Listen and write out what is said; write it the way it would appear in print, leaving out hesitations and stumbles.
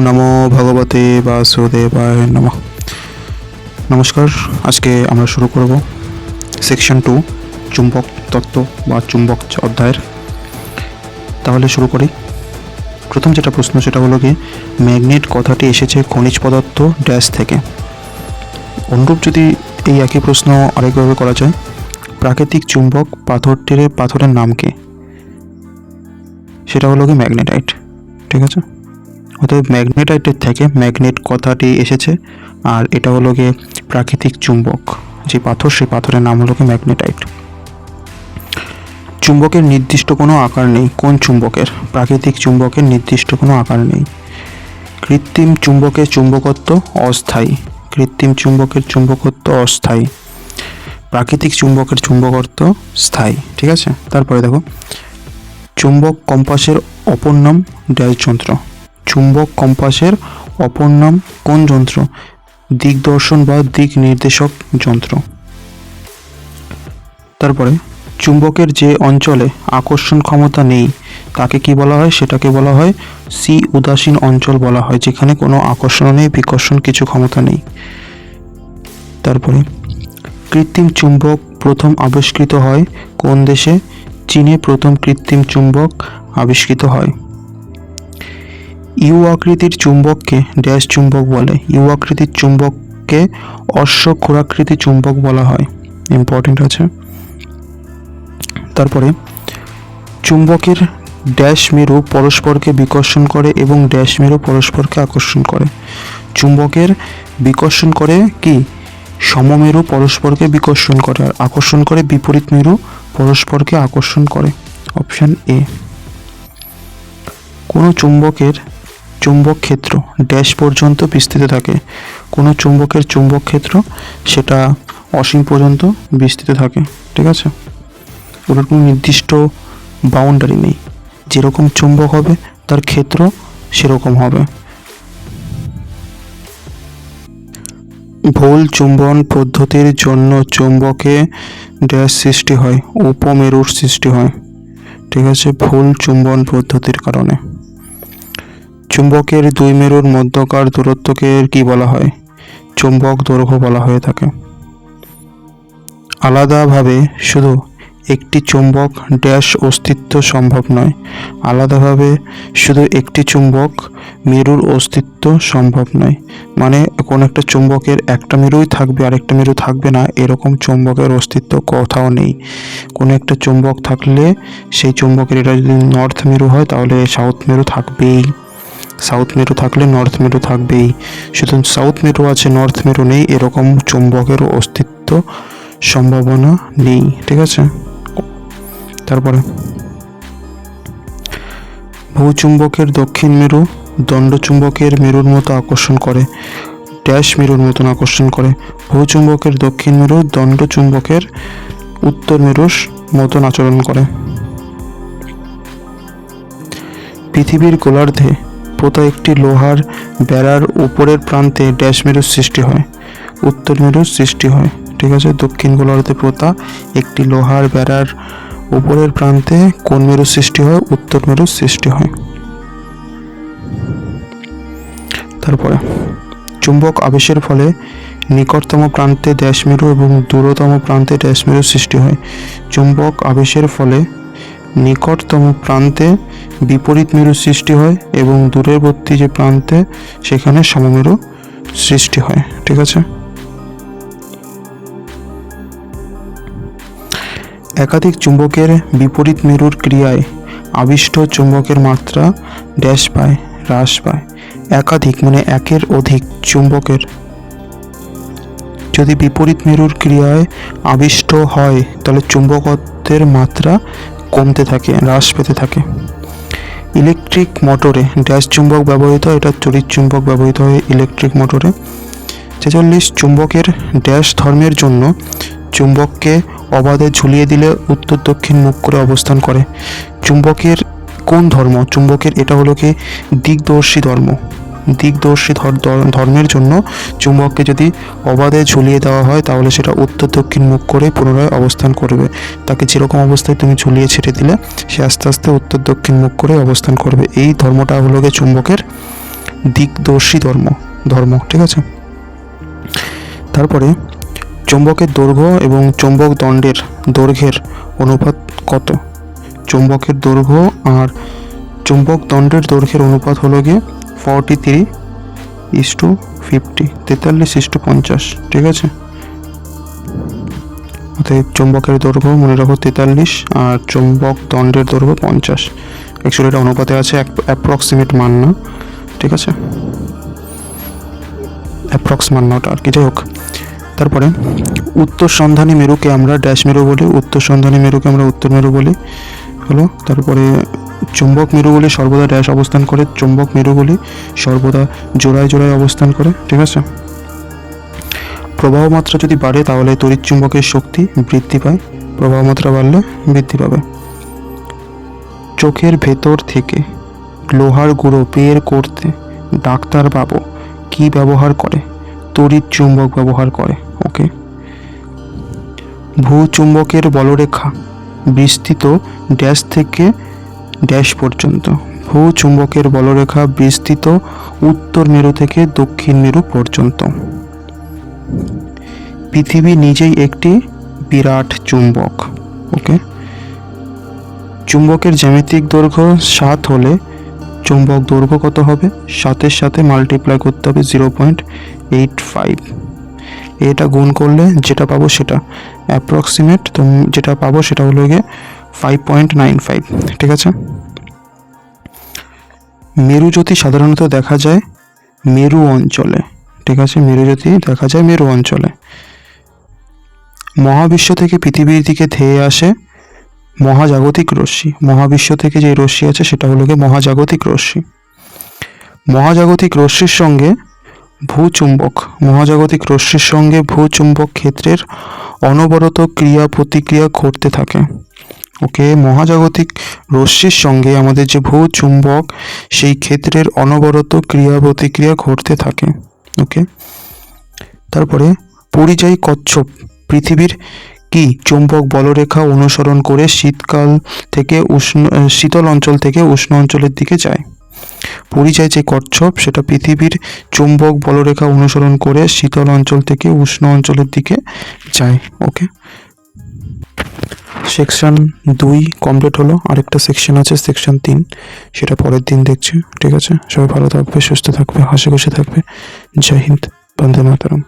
নমো ভগবতে বাসুদেবায় নমঃ। নমস্কার, আজকে আমরা শুরু করব সেকশন 2 চুম্বক তত্ত্ব বা চুম্বক অধ্যায়ের। তাহলে শুরু করি। প্রথম যেটা প্রশ্ন সেটা হলো কি, ম্যাগনেট কথাটি এসেছে খনিজ পদার্থ ড্যাশ থেকে। অনুরূপ যদি এই একই প্রশ্ন আরেকভাবে করা যায়, প্রাকৃতিক চুম্বক পাথরের নাম কি? সেটা হলো কি ম্যাগনেটাইট। ঠিক আছে, অতএব ম্যাগনেটাইটের থেকে ম্যাগনেট কথাটি এসেছে, আর এটা হলো গিয়ে প্রাকৃতিক চুম্বক যে পাথর, সেই পাথরের নাম হলো কি ম্যাগনেটাইট। চুম্বকের নির্দিষ্ট কোনো আকার নেই। কোন চুম্বকের? প্রাকৃতিক চুম্বকের নির্দিষ্ট কোনো আকার নেই। কৃত্রিম চুম্বকের চুম্বকত্ব অস্থায়ী। কৃত্রিম চুম্বকের চুম্বকত্ব অস্থায়ী। প্রাকৃতিক চুম্বকের চুম্বকত্ব স্থায়ী। ঠিক আছে, তারপরে দেখো, চুম্বক কম্পাসের অপর নাম ড্যাশ যন্ত্র। চুম্বক কম্পাসের অপর নাম কোন যন্ত্র? দিগদর্শন বা দিক নির্দেশক যন্ত্র। তারপরে চুম্বকের যে অঞ্চলে আকর্ষণ ক্ষমতা নেই তাকে কি বলা হয়? সেটাকে বলা হয় সি উদাসীন অঞ্চল বলা হয়, যেখানে কোনো আকর্ষণ নেই, বিকর্ষণ কিছু ক্ষমতা নেই। তারপরে কৃত্রিম চুম্বক প্রথম আবিষ্কৃত হয় কোন দেশে? চীনে প্রথম কৃত্রিম চুম্বক আবিষ্কৃত হয়। ইউ আকৃতির চুম্বককে ড্যাশ চুম্বক বলে। ইউ আকৃতির চুম্বককে অশ্বক্ষুরাকৃতি চুম্বক বলা হয়। ইম্পর্টেন্ট আছে। তারপরে চুম্বকের ড্যাশ মেরু পরস্পরকে বিকর্ষণ করে এবং ড্যাশ মেরু পরস্পরকে আকর্ষণ করে। চুম্বকের বিকর্ষণ করে কি? সমমেরু পরস্পরকে বিকর্ষণ করে, আর আকর্ষণ করে বিপরীত মেরু পরস্পরকে আকর্ষণ করে। Option A. কোনো চুম্বকের চুম্বক ক্ষেত্র ড্যাশ পর্যন্ত বিস্তৃত থাকে। কোনো চুম্বকের চুম্বক ক্ষেত্র সেটা অসীম পর্যন্ত বিস্তৃত থাকে। ঠিক আছে, ওটার কোনো নির্দিষ্ট বাউন্ডারি নেই। যেরকম চুম্বক হবে তার ক্ষেত্র সেরকম হবে। ভুল চুম্বন পদ্ধতির জন্য চুম্বকে ড্যাশ সৃষ্টি হয়, উপমেরুর সৃষ্টি হয়। ঠিক আছে, ভুল চুম্বন পদ্ধতির কারণে। চুম্বকের দুই মেরুর মধ্যকার দূরত্বকে কি বলা হয়? চুম্বক দৈর্ঘ্য বলা হয়ে থাকে। আলাদাভাবে শুধু একটি চুম্বক ড্যাশ অস্তিত্ব সম্ভব নয়। আলাদাভাবে শুধু একটি চুম্বক মেরুর অস্তিত্ব সম্ভব নয়, মানে কোন একটা চুম্বকের একটা মেরুই থাকবে আর একটা মেরু থাকবে না, এরকম চুম্বকের অস্তিত্ব কোথাও নেই। কোনো একটা চুম্বক থাকলে সেই চুম্বকের, এটা যদি নর্থ মেরু হয় তাহলে সাউথ মেরু থাকবেই, সাউথ মেরু থাকলে নর্থ মেরু থাকবেই। শুধু সাউথ মেরু আছে, নর্থ মেরু নেই, এরকম চুম্বকের অস্তিত্ব সম্ভাবনা নেই। ঠিক আছে, তারপরে ভূচুম্বকের দক্ষিণ মেরু দণ্ডচুম্বকের মেরুর মতো আকর্ষণ করে, ড্যাশ মেরুর মতন আকর্ষণ করে। ভূচুম্বকের দক্ষিণ মেরু দণ্ডচুম্বকের উত্তর মেরুর মতন আচরণ করে। পৃথিবীর গোলার্ধে পোতা একটি লোহার বেড়ার উপরের প্রান্তে ড্যাশ মেরুর সৃষ্টি হয়, উত্তর মেরুর সৃষ্টি হয়। ঠিক আছে, দক্ষিণ গোলার্ধে পোতা একটি লোহার বেড়ার উপরের প্রান্তে কোন মেরুর সৃষ্টি হয়? উত্তর মেরুর সৃষ্টি হয়। তারপরে চুম্বক আবেশের ফলে নিকটতম প্রান্তে ড্যাশ মেরু এবং দূরতম প্রান্তে ড্যাশ মেরুর সৃষ্টি হয়। চুম্বক আবেশের ফলে নিকটতম প্রান্তে বিপরীত মেরুর সৃষ্টি হয় এবং দূরবর্তী যে প্রান্তে সেখানে সমমেরু সৃষ্টি হয়। ঠিক আছে, একাধিক চুম্বকের বিপরীত মেরুর ক্রিয়ায় আবিষ্ট চুম্বকের মাত্রা ড্যাশ পায়, হ্রাস পায়। একাধিক মানে একের অধিক চুম্বকের যদি বিপরীত মেরুর ক্রিয়ায় আবিষ্ট হয় তাহলে চুম্বকত্বের মাত্রা কমতে থাকে, হ্রাস পেতে থাকে। ইলেকট্রিক মোটরে ড্যাশ চুম্বক ব্যবহৃত হয়, এটা তড়িৎ চুম্বক ব্যবহৃত হয় ইলেকট্রিক মোটরে। 46 চুম্বকের ড্যাশ ধর্মের জন্য চুম্বককে অবাধে ঝুলিয়ে দিলে উত্তর দক্ষিণ মুখ করে অবস্থান করে। চুম্বকের কোন ধর্ম? চুম্বকের এটা হলো কি দিগদর্শী ধর্ম। দিগদর্শী ধর্মের জন্য চুম্বককে যদি অবাধে ঝুলিয়ে দেওয়া হয় তাহলে সেটা উত্তর দক্ষিণ মুখ করে পুনরায় অবস্থান করবে। তাকে যেরকম অবস্থায় তুমি ঝুলিয়ে ছেড়ে দিলে সে আস্তে আস্তে উত্তর দক্ষিণ মুখ করে অবস্থান করবে। এই ধর্মটা হলো গিয়ে চুম্বকের দিকদর্শী ধর্ম, ঠিক আছে। তারপরে চুম্বকের দৈর্ঘ্য এবং চুম্বক দৈর্ঘ্যের অনুপাত কত? চুম্বকের দৈর্ঘ্য আর চুম্বক দণ্ডের দৈর্ঘ্যের অনুপাত হলো গিয়ে 43:50, 43:50, ঠিক আছে। অর্থাৎ চুম্বকের দৈর্ঘ্য মনে রাখো 43 আর চুম্বক দণ্ডের দৈর্ঘ্য 50। অ্যাকচুয়ালি এটা অনুপাতে আছে, অ্যাপ্রক্সিমেট মান না, ঠিক আছে, অ্যাপ্রক্স মান না ওটা আর কি, যাই হোক। তারপরে উত্তর সন্ধানী মেরুকে আমরা ড্যাশ মেরু বলি, উত্তর সন্ধানী মেরুকে আমরা উত্তর মেরু বলি, হলো। তারপরে চুম্বক মেরুগুলি সর্বদা ড্যাশ অবস্থান করে, চুম্বক মেরুগুলি সর্বদা জোড়ায় জোড়ায় অবস্থান করে, ঠিক আছে। প্রবাহ মাত্রা যদি বাড়ে তাহলে তড়িৎ চুম্বকের শক্তি বৃদ্ধি পায়, প্রবাহ মাত্রা বাড়লে বৃদ্ধি পাবে। চোখের ভেতর থেকে লোহার গুঁড়ো বের করতে ডাক্তারবাবু কি ব্যবহার করে? তড়িৎ চুম্বক ব্যবহার করে, ওকে। ভূচুম্বকের বলরেখা বিস্তৃত ড্যাশ থেকে ড্যাশ পর্যন্ত। ভূচুম্বকের বলরেখা বিস্তৃত উত্তর মেরু থেকে দক্ষিণ মেরু পর্যন্ত। পৃথিবী নিজেই একটি বিরাট চুম্বক, ওকে। চুম্বকের জ্যামিতিক দৈর্ঘ্য 7 হলে চুম্বক দৈর্ঘ্য কত হবে? 7-এর সাথে মাল্টিপ্লাই করতে হবে 0.85। এটা গুণ করলে যেটা পাবো সেটা অ্যাপ্রক্সিমেট, তো যেটা পাবো সেটা হলো গিয়ে 5.95, ঠিক আছে। মেরুজ্যোতি সাধারণত দেখা যায় মেরু অঞ্চলে, ঠিক আছে, মেরুজ্যোতি দেখা যায় মেরু অঞ্চলে। মহাবিশ্ব থেকে পৃথিবীর দিকে ধেয়ে আসে মহাজাগতিক রশ্মি। মহাবিশ্ব থেকে যে রশ্মি আছে সেটা হলো গিয়ে মহাজাগতিক রশ্মি। মহাজাগতিক রশ্মির সঙ্গে ভূচুম্বক ক্ষেত্রের অনবরত ক্রিয়া প্রতিক্রিয়া ঘটতে থাকে, ওকে। মহাজাগতিক রশ্মির সঙ্গে আমাদের যে ভূচুম্বক সেই ক্ষেত্রের অনবরত ক্রিয়া প্রতিক্রিয়া ঘটতে থাকে, ওকে। তারপরে পরিযায়ী কচ্ছপ পৃথিবীর কি চুম্বক বলরেখা অনুসরণ করে শীতল অঞ্চল থেকে উষ্ণ অঞ্চলের দিকে যায়। পরিযায়ী যে কচ্ছপ সেটা পৃথিবীর চুম্বক বলরেখা অনুসরণ করে শীতল অঞ্চল থেকে উষ্ণ অঞ্চলের দিকে যায়, ওকে। সেকশন 2 কমপ্লিট হলো, আরেকটা সেকশন আছে সেকশন 3, সেটা পরের দিন দেখছি, ঠিক আছে। সবাই ভালো থাকবে, সুস্থ থাকবে, হাসি খুশি থাকবে। জয় হিন্দ, বন্দে মাতরম।